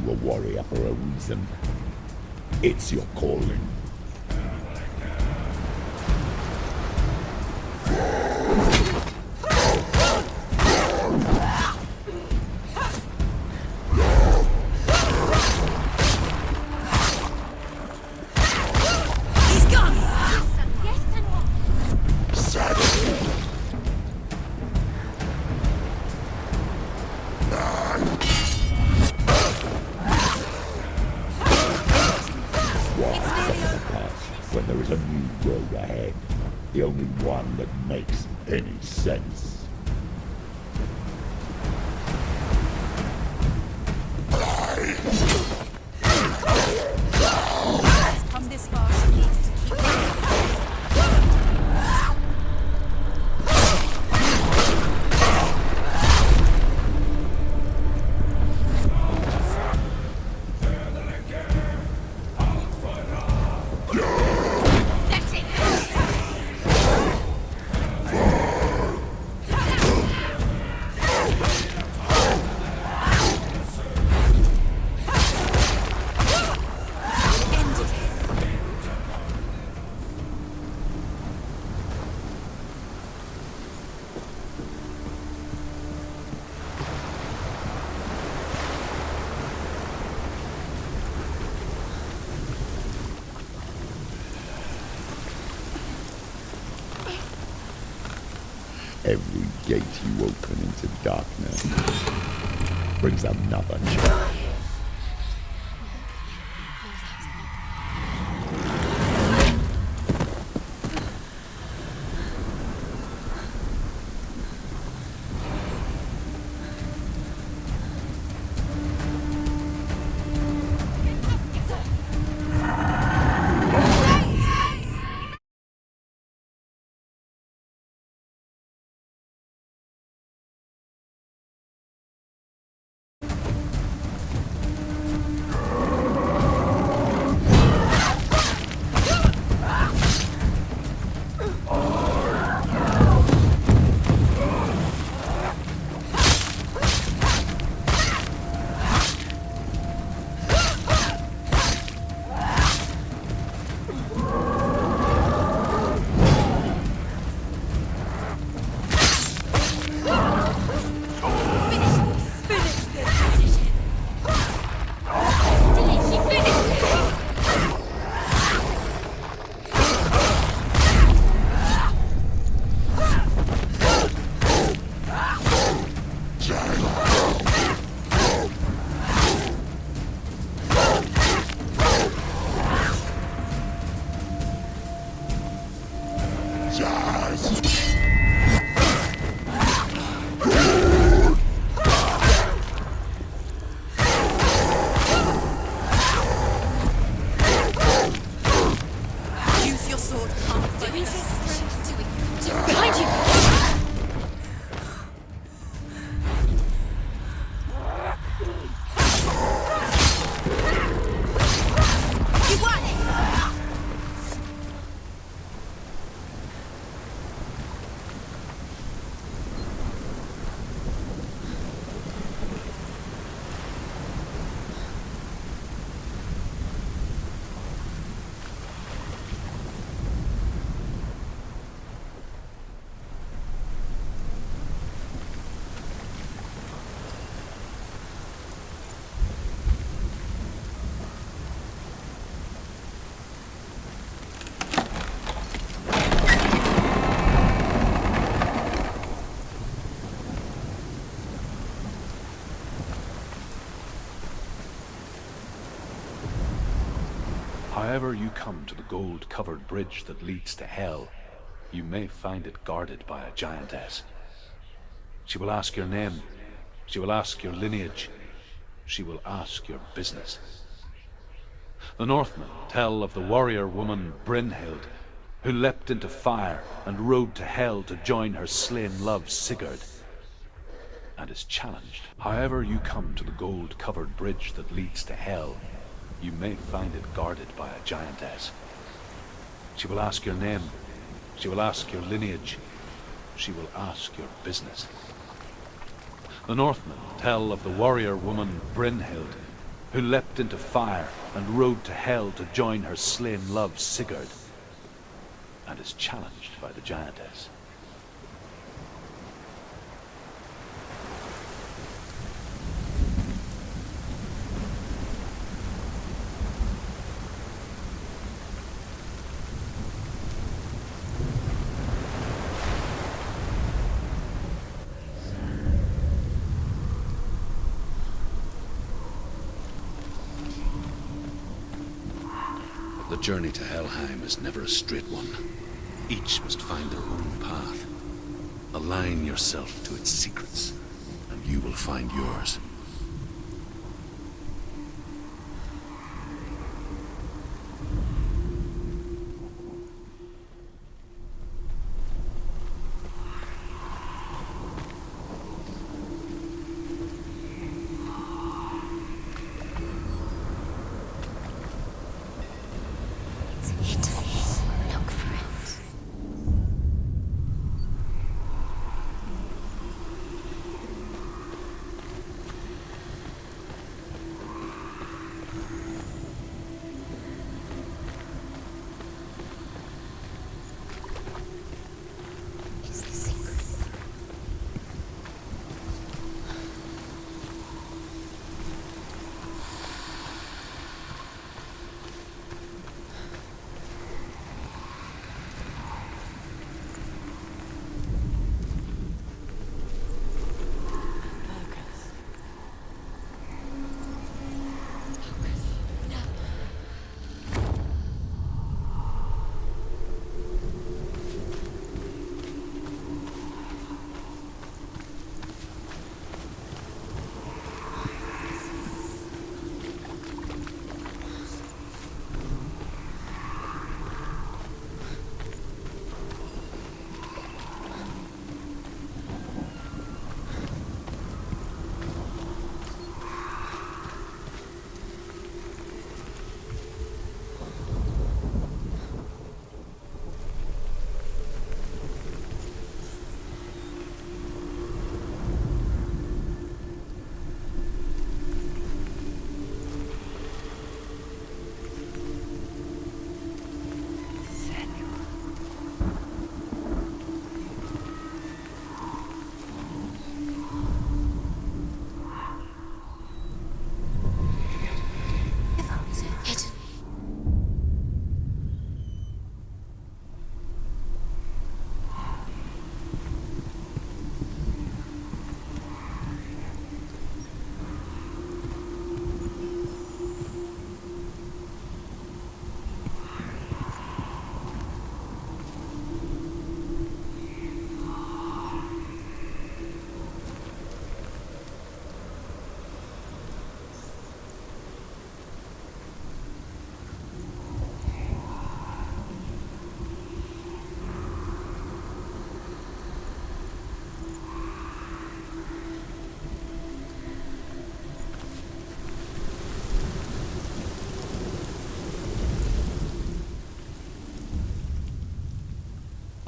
a warrior for a reason. It's your calling. When there is a new road ahead, the only one that makes any sense. Come this far, she needs to keep Every gate you open into darkness brings another challenge. However you come to the gold-covered bridge that leads to Hell, you may find it guarded by a giantess. She will ask your name, she will ask your lineage, she will ask your business. The Northmen tell of the warrior woman Brynhild, who leapt into fire and rode to Hell to join her slain love Sigurd, and is challenged. However you come to the gold-covered bridge that leads to Hell, you may find it guarded by a giantess. She will ask your name, she will ask your lineage, she will ask your business. The Northmen tell of the warrior woman Brynhild, who leapt into fire and rode to hell to join her slain love Sigurd, and is challenged by the giantess. The journey to Helheim is never a straight one. Each must find their own path. Align yourself to its secrets, and you will find yours. Look for it. It's the secret.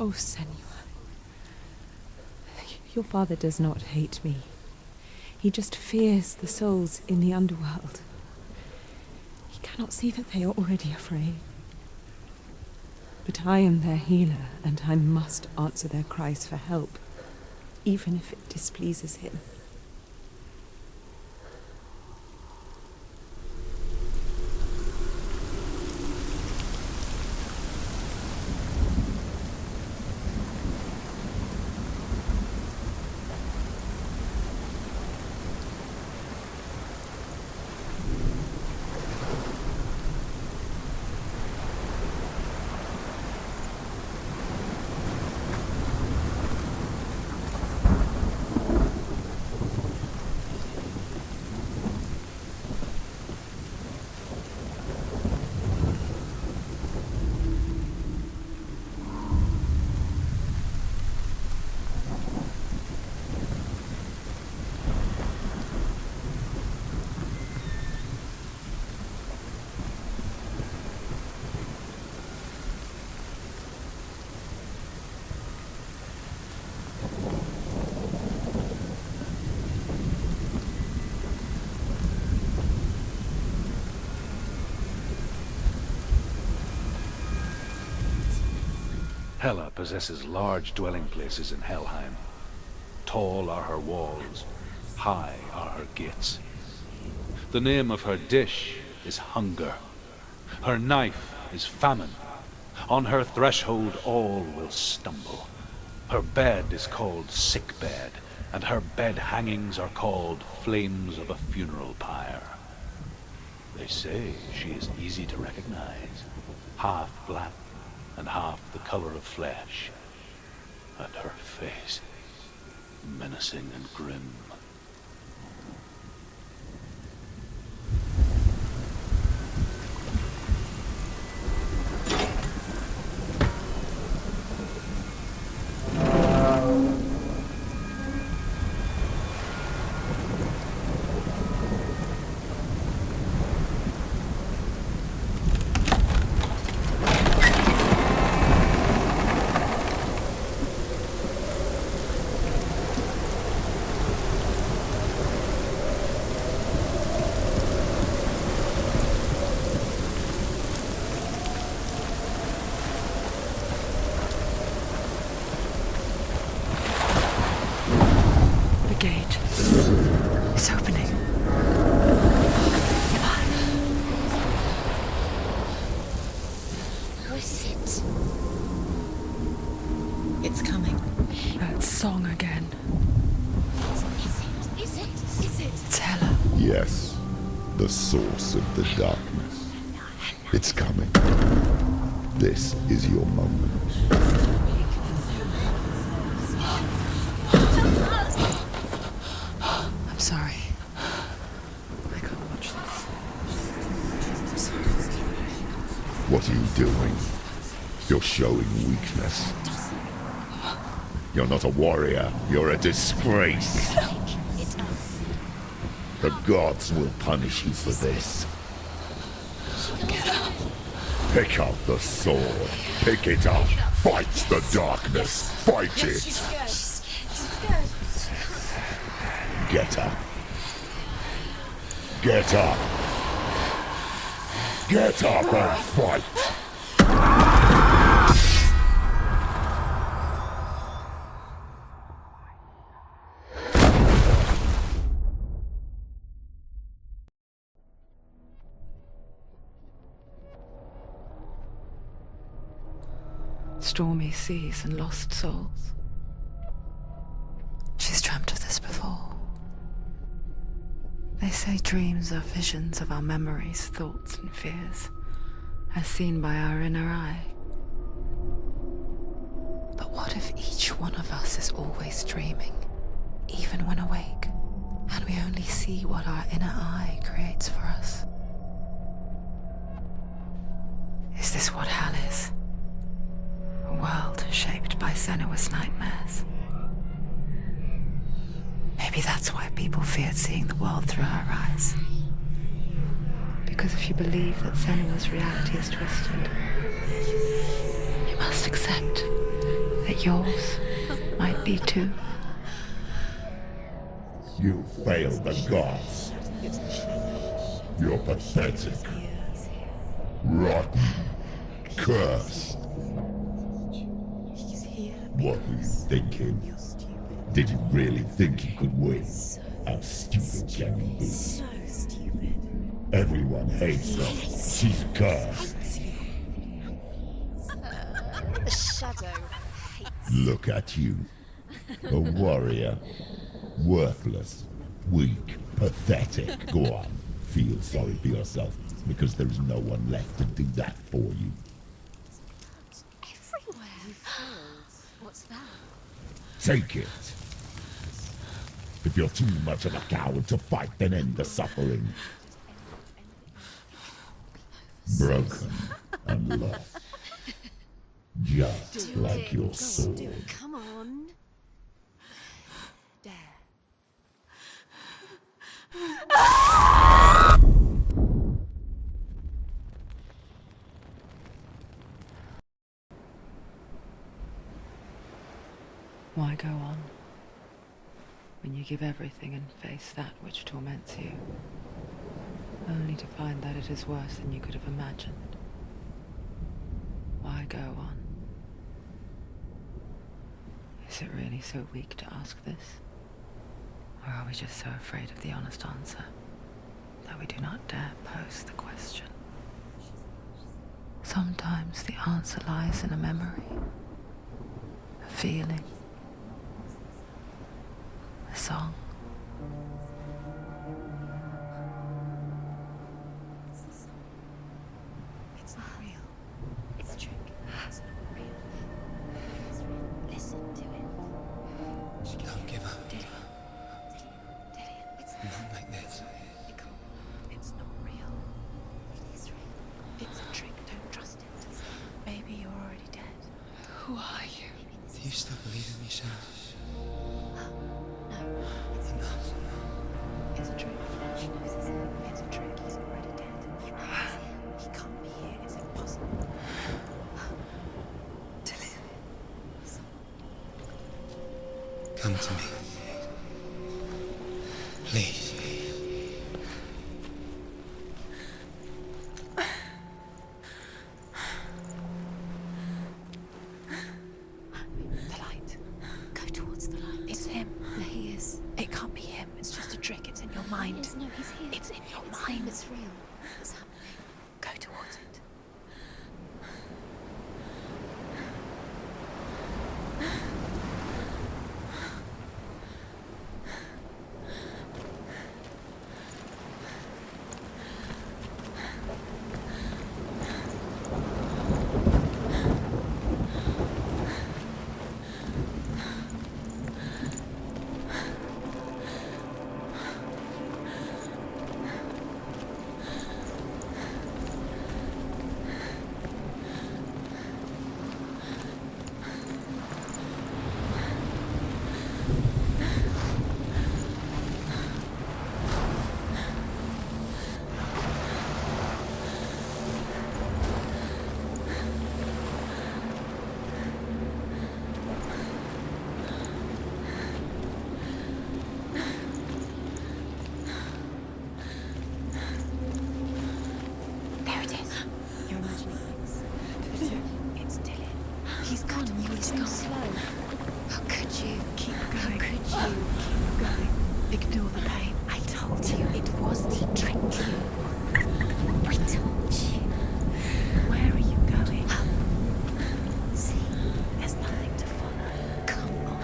Oh, Senua. Your father does not hate me. He just fears the souls in the underworld. He cannot see that they are already afraid. But I am their healer, and I must answer their cries for help, even if it displeases him. Hela possesses large dwelling places in Helheim. Tall are her walls, high are her gates. The name of her dish is hunger. Her knife is famine. On her threshold all will stumble. Her bed is called sick bed, and her bed hangings are called flames of a funeral pyre. They say she is easy to recognize, half black and half the color of flesh, and her face menacing and grim. Yes, the source of the darkness. It's coming. This is your moment. I'm sorry. I can't watch this. What are you doing? You're showing weakness. You're not a warrior. You're a disgrace. The gods will punish you for this. Pick up the sword. Pick it up. Fight the darkness. Fight it. Get up. Get up. Get up and fight. Stormy seas and lost souls. She's dreamt of this before. They say dreams are visions of our memories, thoughts and fears, as seen by our inner eye. But what if each one of us is always dreaming, even when awake, and we only see what our inner eye creates for us? Is this what hell is? A world shaped by Senua's nightmares. Maybe that's why people feared seeing the world through her eyes. Because if you believe that Senua's reality is twisted, you must accept that yours might be too. You failed the gods. You're pathetic. Rotten. Cursed. What were you thinking? Did you really think you could win? How stupid can you be? So stupid. Everyone hates her. She's cursed. The shadow hates. Look at you. A warrior. Worthless. Weak. Pathetic. Go on. Feel sorry for yourself, because there is no one left to do that for you. Everywhere. You failed. What's that? Take it. If you're too much of a coward to fight, then end the suffering. Broken and lost. Just like your sword. Come on. Dare. Why go on when you give everything and face that which torments you, only to find that it is worse than you could have imagined? Why go on Is it really so weak to ask this? Or are we just so afraid of the honest answer that we do not dare pose the question? Sometimes the answer lies in a memory, a feeling, a song. It's not real. It's a trick. It's not real. It is real. Listen to it. Don't give up. Dillian. It's Not like this. It's not real. It is real. It's a trick. Don't trust it. Maybe you're already dead. Who are you? Do you still believe in me, Senua? No, it's Enough. It's a trick. She knows it's him. It's a trick. He's already dead. He knows it's him. He can't be here. It's impossible. Come to me. Please. The light. Go towards the light. It's him. There he is. It can't be him. It's just a trick. It's in your mind. No, he's here. It's in your mind. It's real. What's happening? Go towards it. There it is. You're imagining things. It's Dylan. He's gone. You were too slow. How could you? Keep going. How could you? Keep going. Ignore the pain. I told you it was the trick. I told you. Where are you going? See, there's nothing to follow. Come on.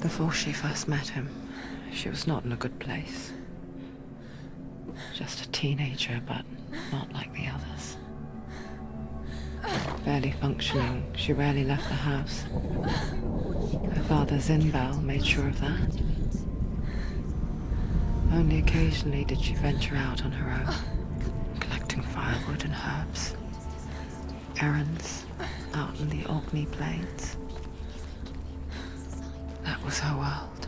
Before she first met him, she was not in a good place. Just a teenager, but not like the others. Barely functioning, she rarely left the house. Her father Zinbal made sure of that. Only occasionally did she venture out on her own, collecting firewood and herbs. Errands out in the Orkney Plains. That was her world.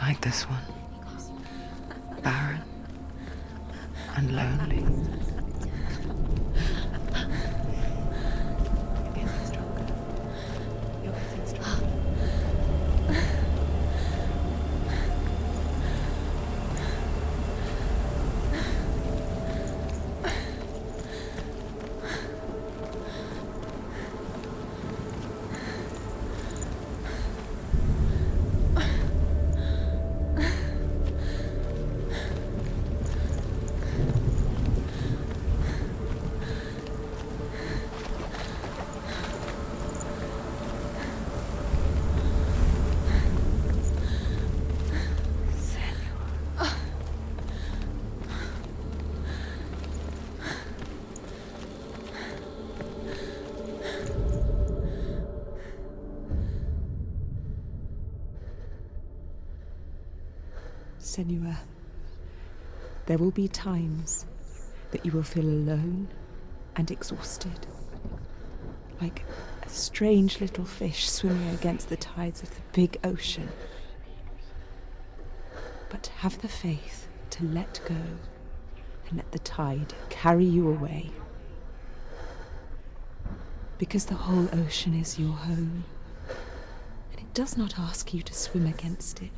Like this one. Barren and lonely. You're getting stronger. You're getting stronger. Senua, there will be times that you will feel alone and exhausted, like a strange little fish swimming against the tides of the big ocean. But have the faith to let go and let the tide carry you away. Because the whole ocean is your home, and it does not ask you to swim against it.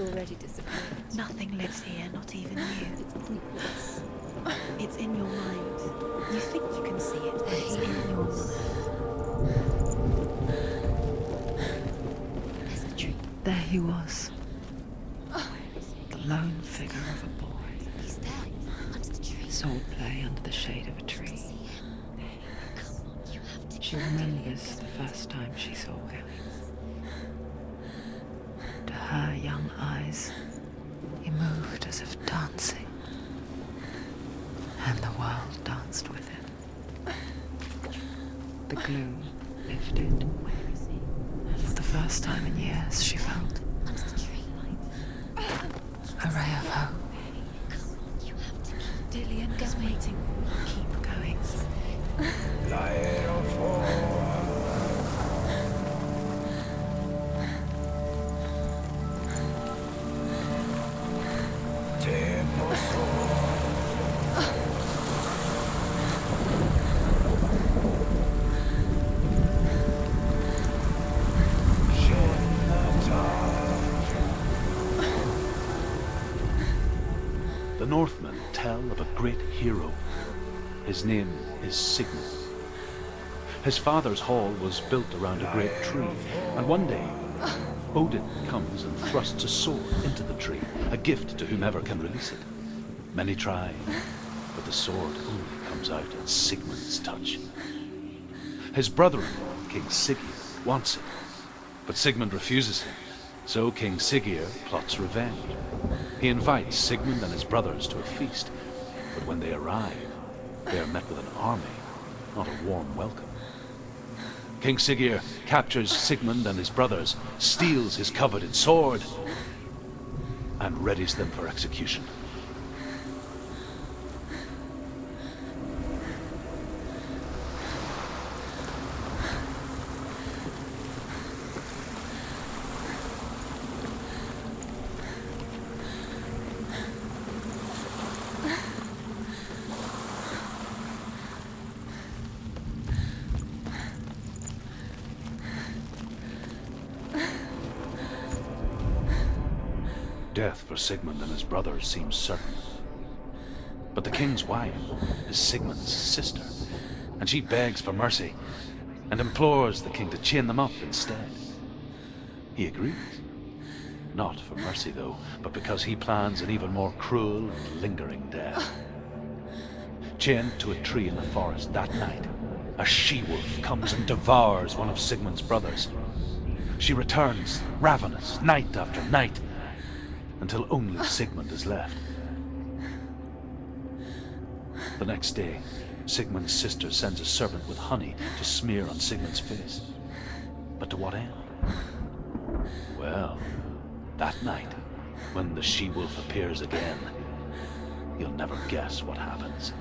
Already disappeared. Nothing lives here, not even you. It's pointless. It's in your mind. You think you can see it, but it's in your mind. There's the tree. There he was. The lone figure of a boy. He's there, under the tree. Swordplay under the shade of a tree. Come on, you have to. She remembers the first time she saw him. To her young eyes, he moved as if dancing, and the world danced with him. The gloom lifted. For the first time in years, she felt Under the tree. a ray of hope. Come on, you have to keep. Dillian is waiting. Keep going. The Northmen tell of a great hero. His name is Sigmund. His father's hall was built around a great tree, and one day Odin comes and thrusts a sword into the tree, a gift to whomever can release it. Many try, but the sword only comes out at Sigmund's touch. His brother-in-law, King Siggeir, wants it, but Sigmund refuses him, so King Siggeir plots revenge. He invites Sigmund and his brothers to a feast, but when they arrive, they are met with an army, not a warm welcome. King Siggeir captures Sigmund and his brothers, steals his coveted sword, and readies them for execution. Death for Sigmund and his brothers seems certain. But the king's wife is Sigmund's sister, and she begs for mercy and implores the king to chain them up instead. He agrees. Not for mercy, though, but because he plans an even more cruel and lingering death. Chained to a tree in the forest that night, a she-wolf comes and devours one of Sigmund's brothers. She returns, ravenous, night after night, until only Sigmund is left. The next day, Sigmund's sister sends a servant with honey to smear on Sigmund's face. But to what end? Well, that night, when the she-wolf appears again, you'll never guess what happens.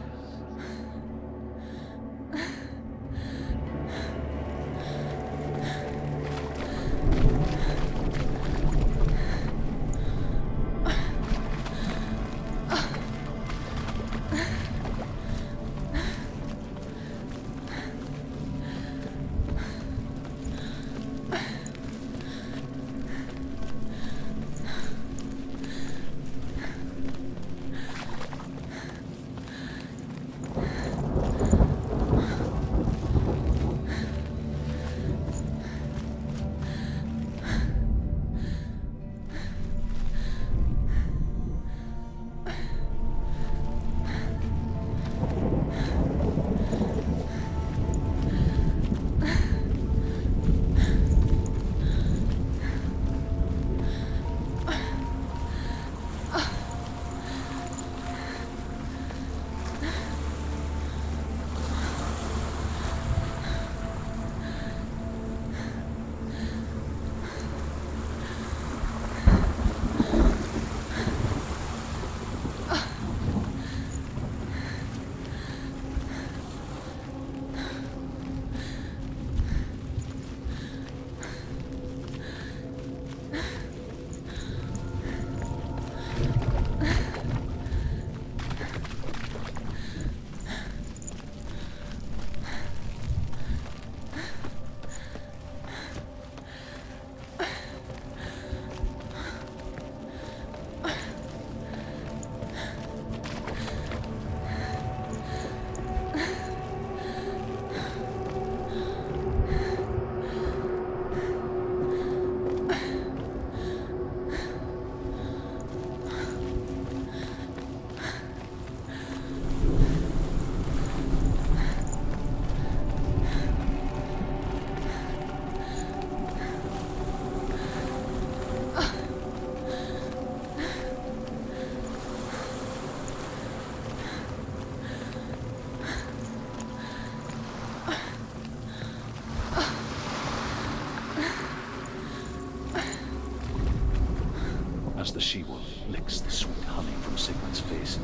as the she-wolf licks the sweet honey from Sigmund's face.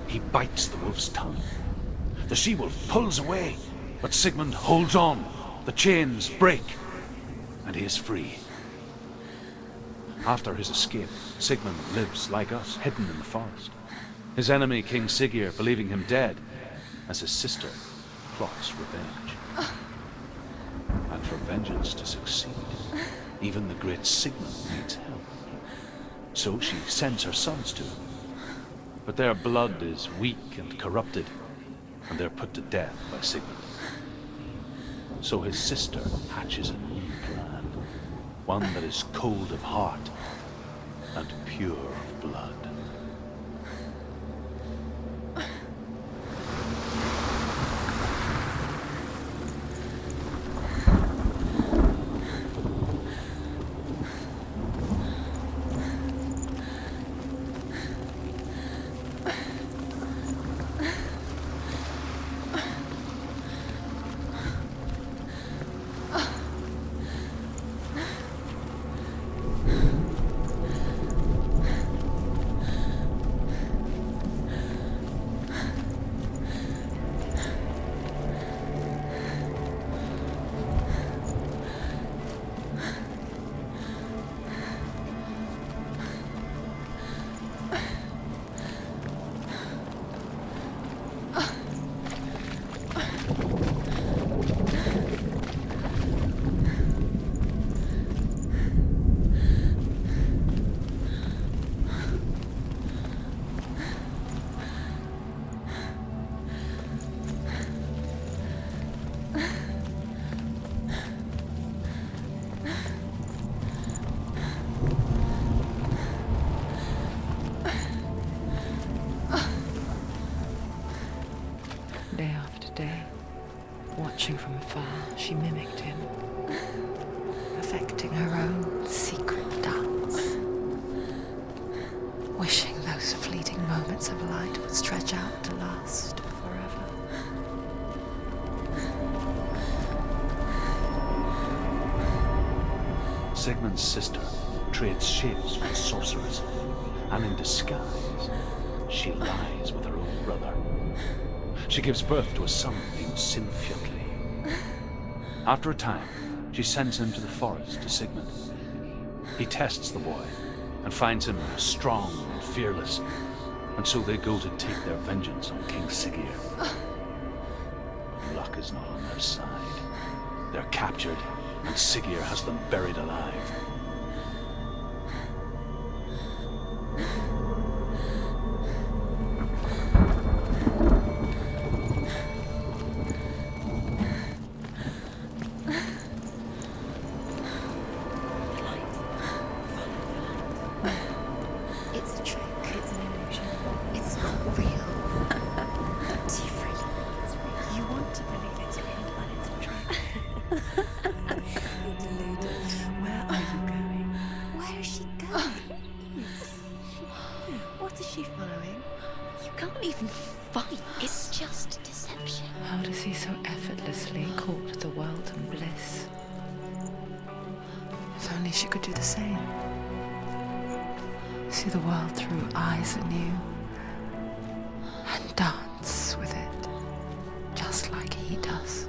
He bites the wolf's tongue. The she-wolf pulls away, but Sigmund holds on. The chains break, and he is free. After his escape, Sigmund lives like us, hidden in the forest. His enemy, King Siggeir, believing him dead, as his sister plots revenge. And for vengeance to succeed, even the great Sigmund needs help. So she sends her sons to him. But their blood is weak and corrupted, and they're put to death by Sigmund. So his sister hatches a new plan, one that is cold of heart and pure of blood. Day after day, watching from afar, she mimicked him, perfecting her own secret dance, wishing those fleeting moments of light would stretch out to last forever. Sigmund's sister trades shapes with sorcerers, and in disguise, she lies with her own brother. She gives birth to a son named Sinfjotli. After a time, she sends him to the forest to Sigmund. He tests the boy and finds him strong and fearless, and so they go to take their vengeance on King Siggeir. But luck is not on their side. They're captured, and Siggeir has them buried alive. It's a trick. It's an illusion. It's not real. Do you really think it's real? You want to believe it's real, but it's a trick. You're deluded. Where are you going? Where is she going? What is she following? You can't even fight. It's just deception. How does he so effortlessly court the world and bliss? If only she could do the same. See the world through eyes anew and dance with it, just like he does.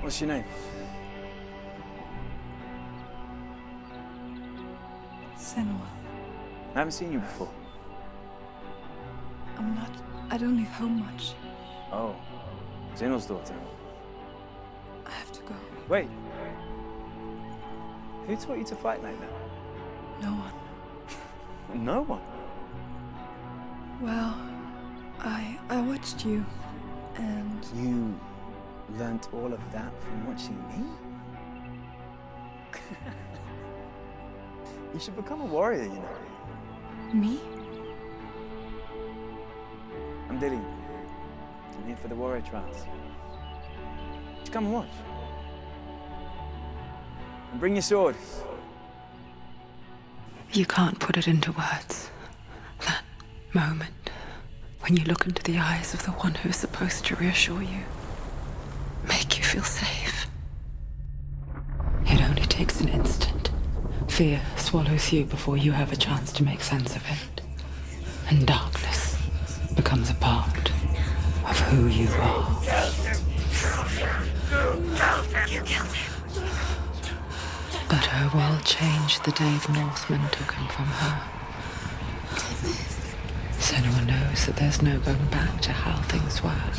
What's your name? Senua. I haven't seen you before. I don't leave home much. Oh, Zeno's daughter. I have to go. Wait. Who taught you to fight like that? No one. No one. Well, I watched you And you learnt all of that from watching me? You should become a warrior, you know. Me? I'm Dilly. I'm here for the warrior trials. Just come and watch. And bring your sword. You can't put it into words. That moment when you look into the eyes of the one who's supposed to reassure you, make you feel safe. It only takes an instant. Fear swallows you before you have a chance to make sense of it. And darkness becomes a part of who you are. You killed him. But her world changed the day the Northmen took him from her. Senua knows that there's no going back to how things were.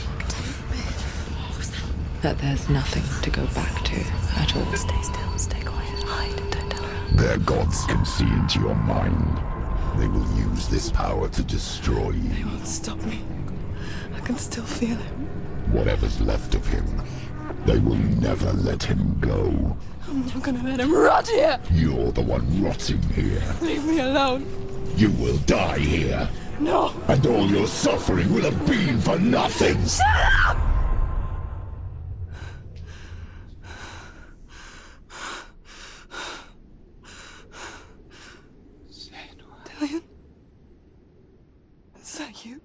That there's nothing to go back to at all. Stay still, stay quiet, hide, don't tell her. Their gods can see into your mind. They will use this power to destroy you. They won't stop me. I can still feel him. Whatever's left of him, they will never let him go. I'm not gonna let him rot here. You're the one rotting here. Leave me alone. You will die here. No. And all your suffering will have been for nothing. Shut up! Dillion? Is that you?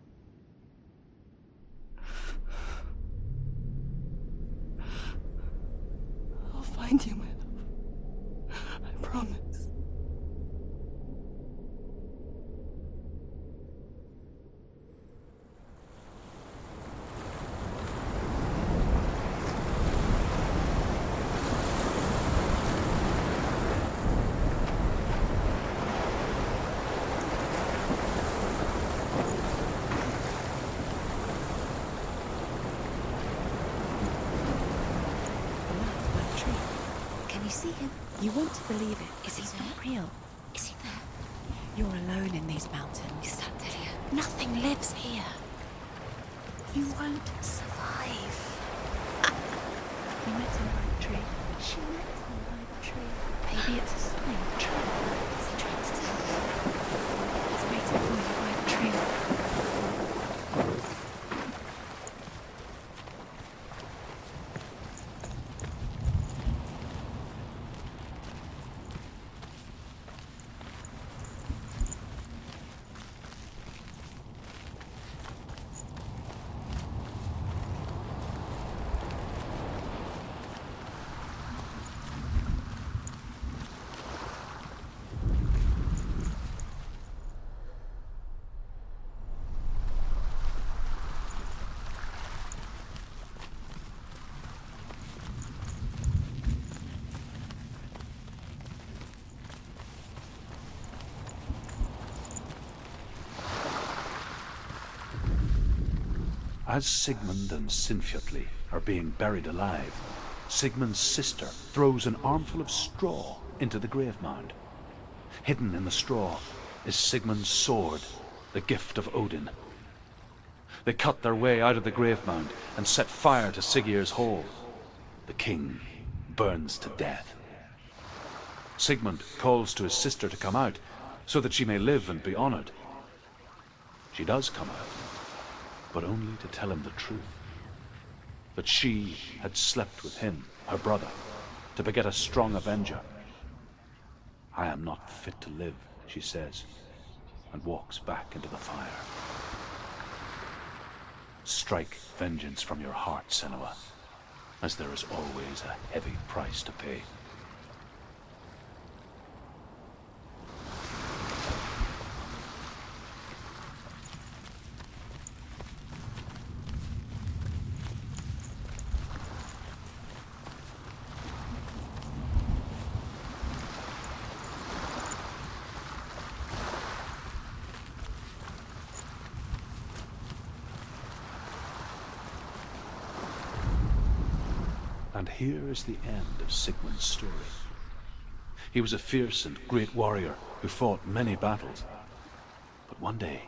I'll find you, my love. I promise. Can you see him? You want to believe it. Is he It's there? not real. Is he there? You're alone in these mountains. Is that Delia? Nothing lives here. You won't survive. We met him by the tree. She met him by the tree. Maybe it's a sign. The tree. What's he trying to tell you? He's waiting for you by the tree. As Sigmund and Sinfjotli are being buried alive, Sigmund's sister throws an armful of straw into the grave mound. Hidden in the straw is Sigmund's sword, the gift of Odin. They cut their way out of the grave mound and set fire to Siggeir's hole. The king burns to death. Sigmund calls to his sister to come out so that she may live and be honored. She does come out, but only to tell him the truth. That she had slept with him, her brother, to beget a strong avenger. I am not fit to live, she says, and walks back into the fire. Strike vengeance from your heart, Senua, as there is always a heavy price to pay. And here is the end of Sigmund's story. He was a fierce and great warrior who fought many battles. But one day,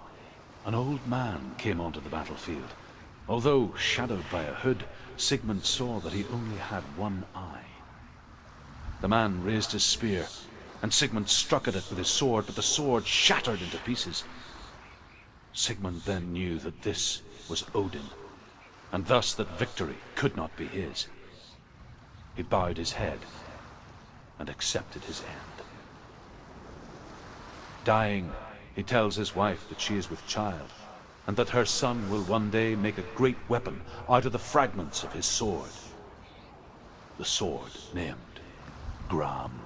an old man came onto the battlefield, Although shadowed by a hood, Sigmund saw that he only had one eye. The man raised his spear, and Sigmund struck at it with his sword, but the sword shattered into pieces. Sigmund then knew that this was Odin, and thus that victory could not be his. He bowed his head and accepted his end. Dying, he tells his wife that she is with child, and that her son will one day make a great weapon out of the fragments of his sword. The sword named Gram.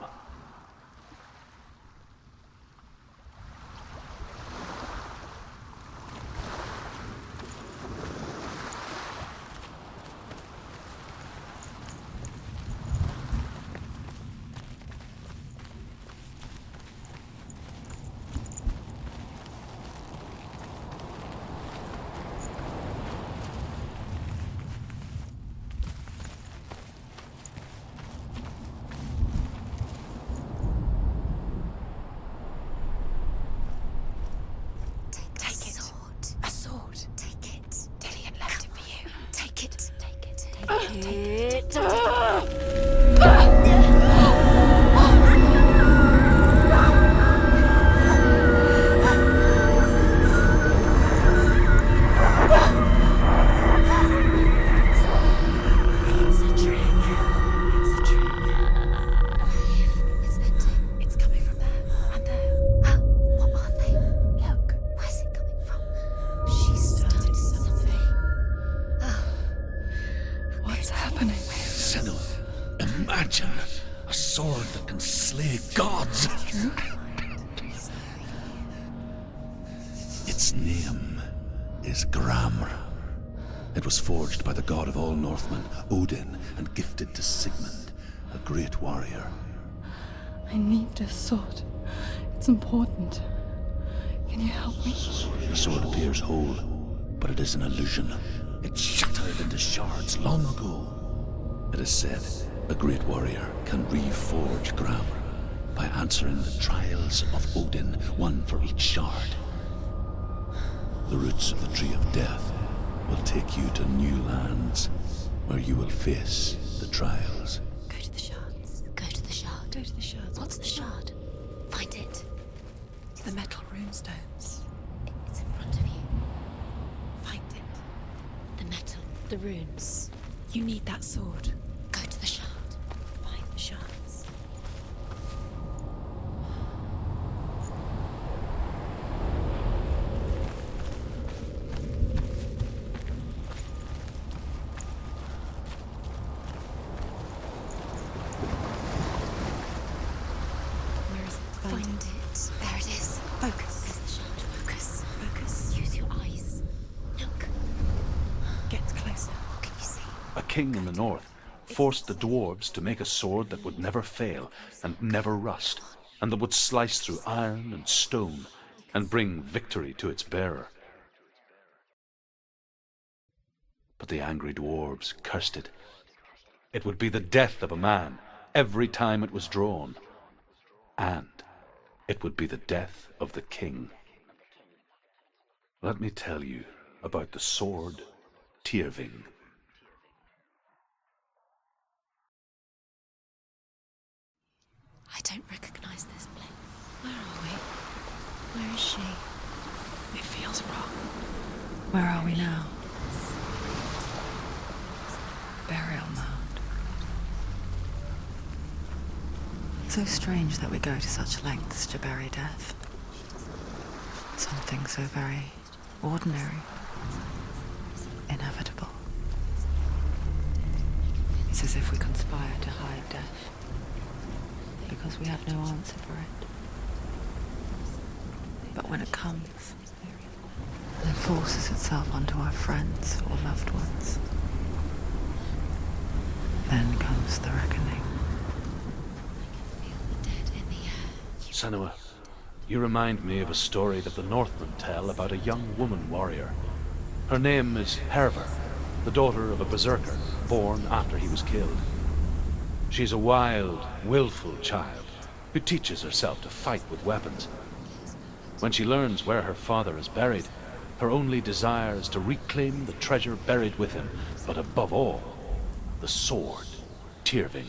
Its name is Gram. It was forged by the god of all Northmen, Odin, and gifted to Sigmund, a great warrior. I need this sword. It's important. Can you help me? The sword appears whole, but it is an illusion. It shattered into shards long ago. It is said a great warrior can reforge Gram by answering the trials of Odin, one for each shard. The roots of the Tree of Death will take you to new lands where you will face the trials. Go to the shards. Go to the shard. Go to the shards. What's the shard? Find it. It's the metal runestones. It's in front of you. Find it. The metal. The runes. You need that sword. Go to the shard. Find the shards. Where is it? Find it. There it is. Focus. There's the shard. Focus. Focus. Use your eyes. Look. Get closer. What can you see? A king in the north forced the dwarves to make a sword that would never fail and never rust, and that would slice through iron and stone and bring victory to its bearer. But the angry dwarves cursed it. It would be the death of a man every time it was drawn, and it would be the death of the king. Let me tell you about the sword Tyrving. I don't recognize this place. Where are we? Where is she? It feels wrong. Where are we now? Burial mound. So strange that we go to such lengths to bury death. Something so very ordinary, inevitable. It's as if we conspire to hide death, because we have no answer for it. But when it comes, and forces itself onto our friends or loved ones, then comes the reckoning. Senua, you remind me of a story that the Northmen tell about a young woman warrior. Her name is Herver, the daughter of a berserker born after he was killed. She's a wild, willful child who teaches herself to fight with weapons. When she learns where her father is buried, Her only desire is to reclaim the treasure buried with him, but above all, the sword, Tyrving.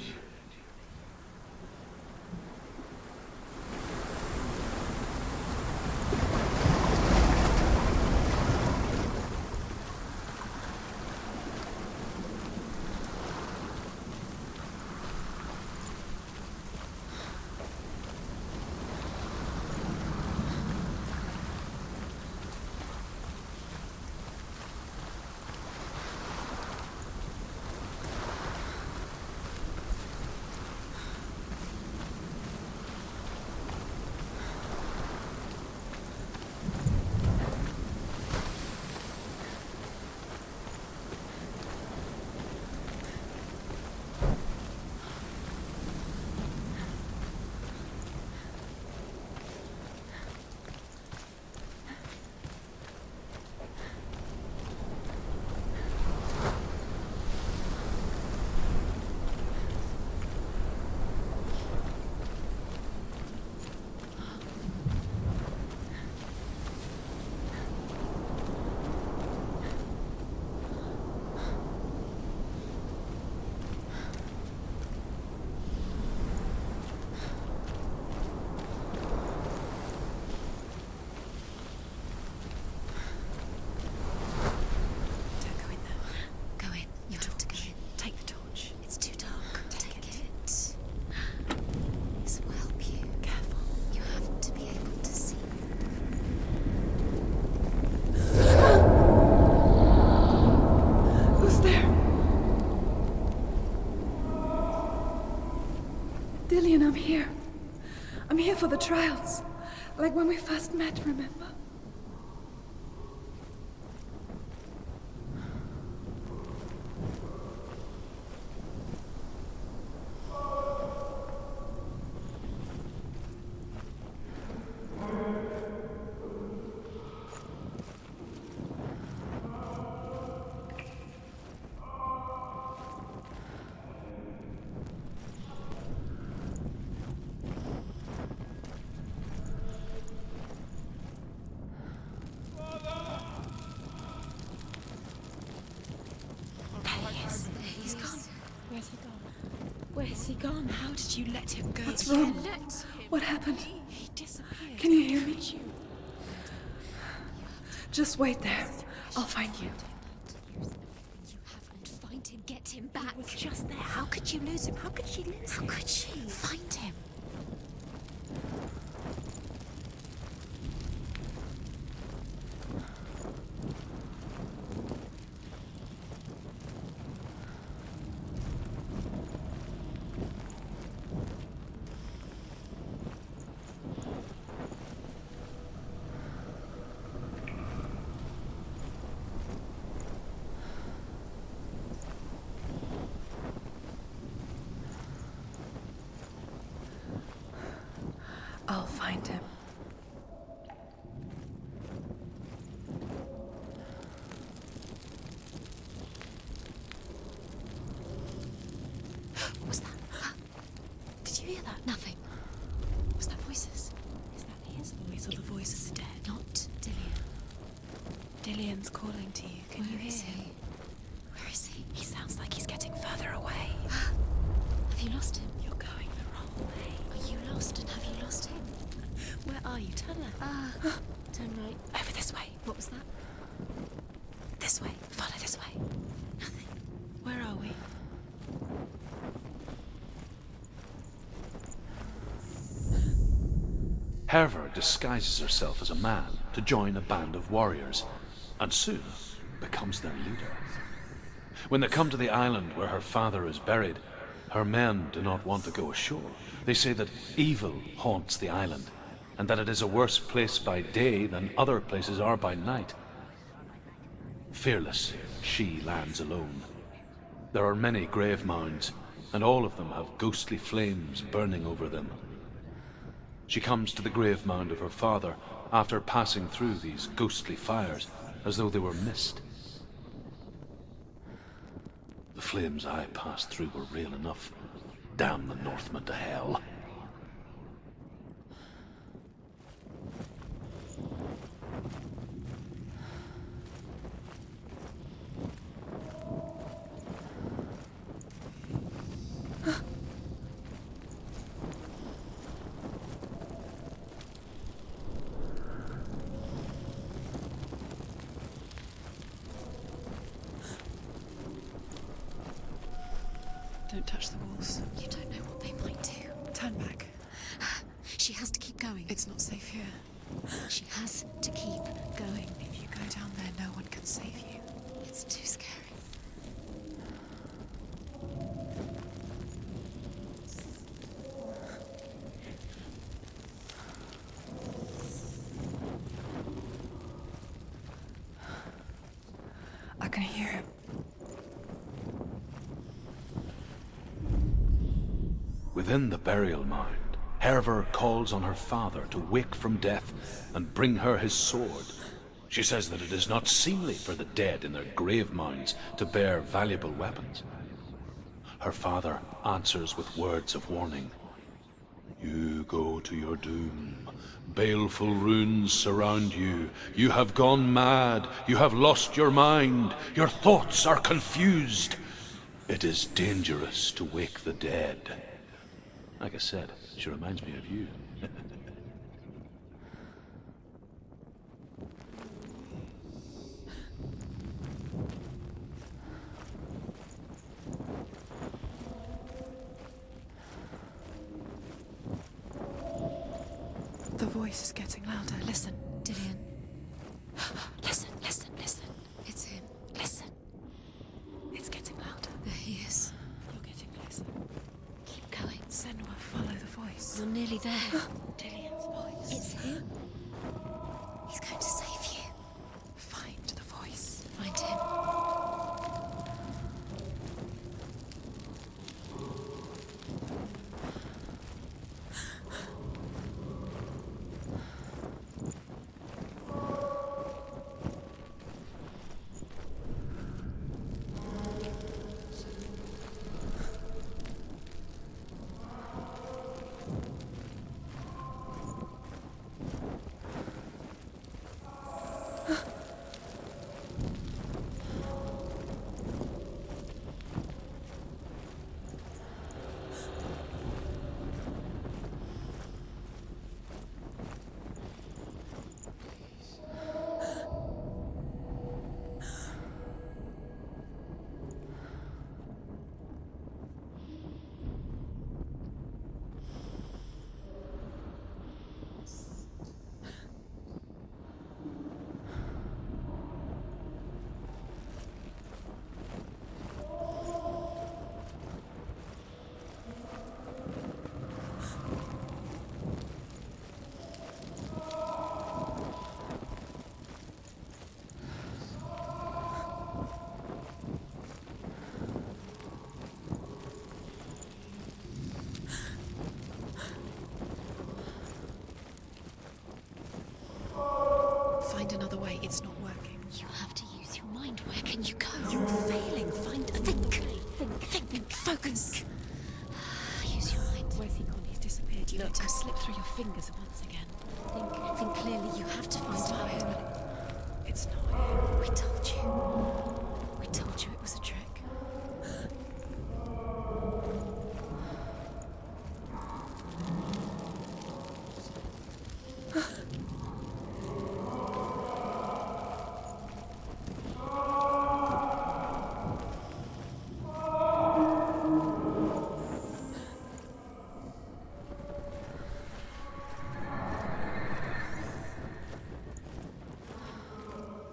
Dillian, I'm here. I'm here for the trials. Like when we first met, remember? Where's he gone? How did you let him go? What's wrong? What happened? He disappeared. Can you hear me? Just wait there. I'll find you. You haven't. Find him. Get him back. He was just there. How could you lose him? How could she lose him? How could she? Find him. I'll find him. What was that? Did you hear that? Nothing. Was that voices? Is that his voice or the voice of the dead? Not Dillian. Dillian's calling to you. Can you hear him? Where is he? He sounds like he's getting further away. Have you lost him? You're going the wrong way. Are you lost and have you lost him? Where are you? Turn left. Turn right. Over this way. What was that? This way. Follow this way. Nothing. Where are we? Herver disguises herself as a man to join a band of warriors, and soon becomes their leader. When they come to the island where her father is buried, her men do not want to go ashore. They say that evil haunts the island, and that it is a worse place by day than other places are by night. Fearless, she lands alone. There are many grave mounds, and all of them have ghostly flames burning over them. She comes to the grave mound of her father after passing through these ghostly fires as though they were mist. The flames I passed through were real enough. Damn the Northmen to hell. Don't touch the walls. You don't know what they might do. Turn back. She has to keep going. It's not safe here. She has to keep going. If you go down there, no one can save you. It's too scary. I can hear him. Within the burial mound, Herver calls on her father to wake from death and bring her his sword. She says that it is not seemly for the dead in their grave mounds to bear valuable weapons. Her father answers with words of warning. You go to your doom. Baleful runes surround you. You have gone mad. You have lost your mind. Your thoughts are confused. It is dangerous to wake the dead. Like I said, she reminds me of you. The voice is getting louder. Listen. Dillian. Listen, listen, listen. It's him. Listen. It's getting louder. There he is. You're getting closer. Keep going. Senua, follow the voice. You're nearly there. Dillian's voice. It's him. He's going to save you. Find the voice. Find him. Find another way. It's not working. You have to use your mind. Where can you go? You're failing. Find a think. Think. Focus. Use your mind. Where's he gone? He's disappeared. You Look. let him slip through your fingers once again. Think clearly. You have to find It's a not way. him. It's not him. We told you. We told you it was a trick.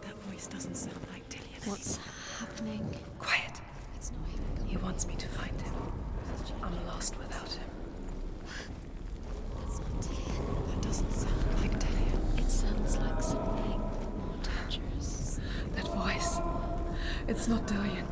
That voice doesn't sound like Dillian. What's happening? Quiet. It's not him. He wants me to find him. I'm lost without him. It's not Dillian. That doesn't sound like Dillian. It sounds like something more dangerous. That voice. It's not Dillian.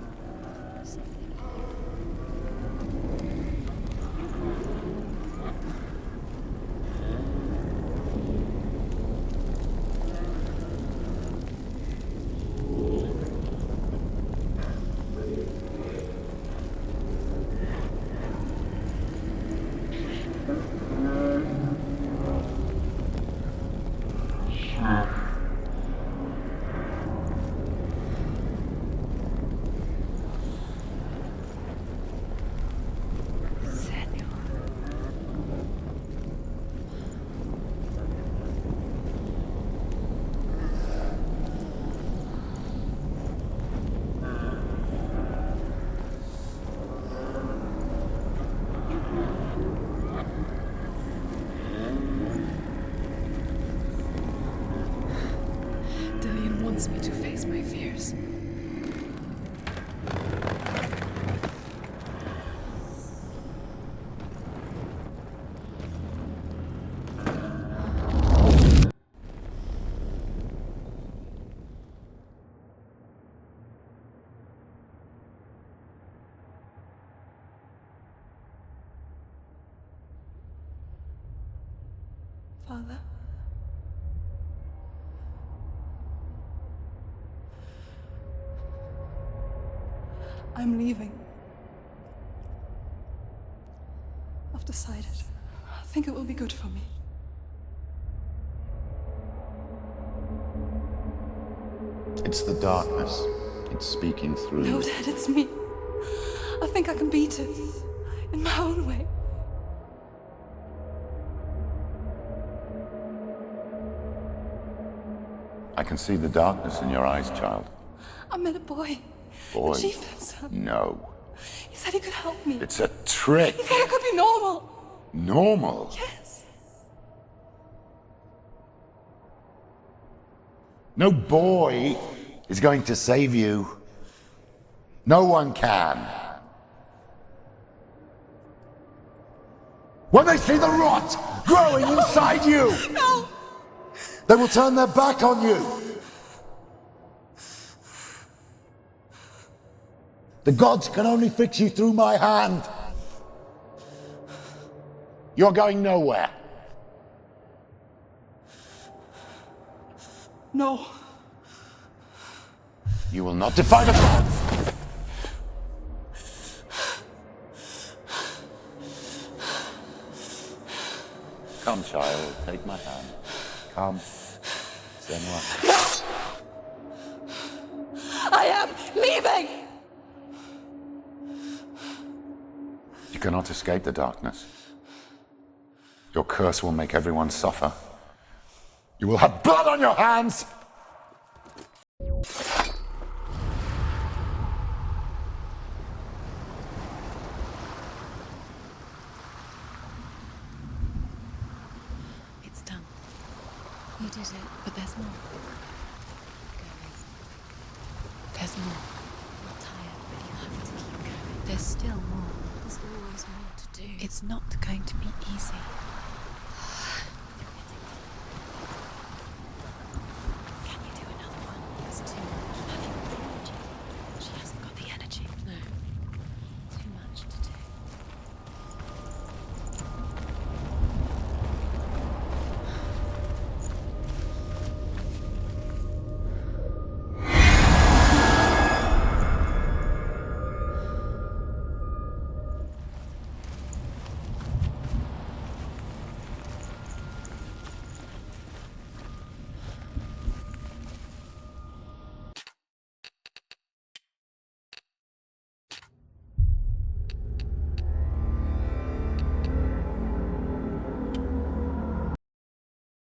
Father? I'm leaving. I've decided. I think it will be good for me. It's the darkness. It's speaking through. No, Dad, it's me. I think I can beat it. In my own way. I can see the darkness in your eyes, child. I met a boy. Boy. The chief had some. No. He said he could help me. It's a trick. He said I could be normal. Normal? Yes. No boy is going to save you. No one can. When they see the rot growing inside you, No! they will turn their back on you. The gods can only fix you through my hand. You're going nowhere. No. You will not defy the gods. Come, child, take my hand. Come. Senua. I am leaving! You cannot escape the darkness. Your curse will make everyone suffer. You will have blood on your hands! It's done. You did it. But there's more. There's more. You're tired, but you have to keep going. There's still more. There's always more to do. It's not going to be easy.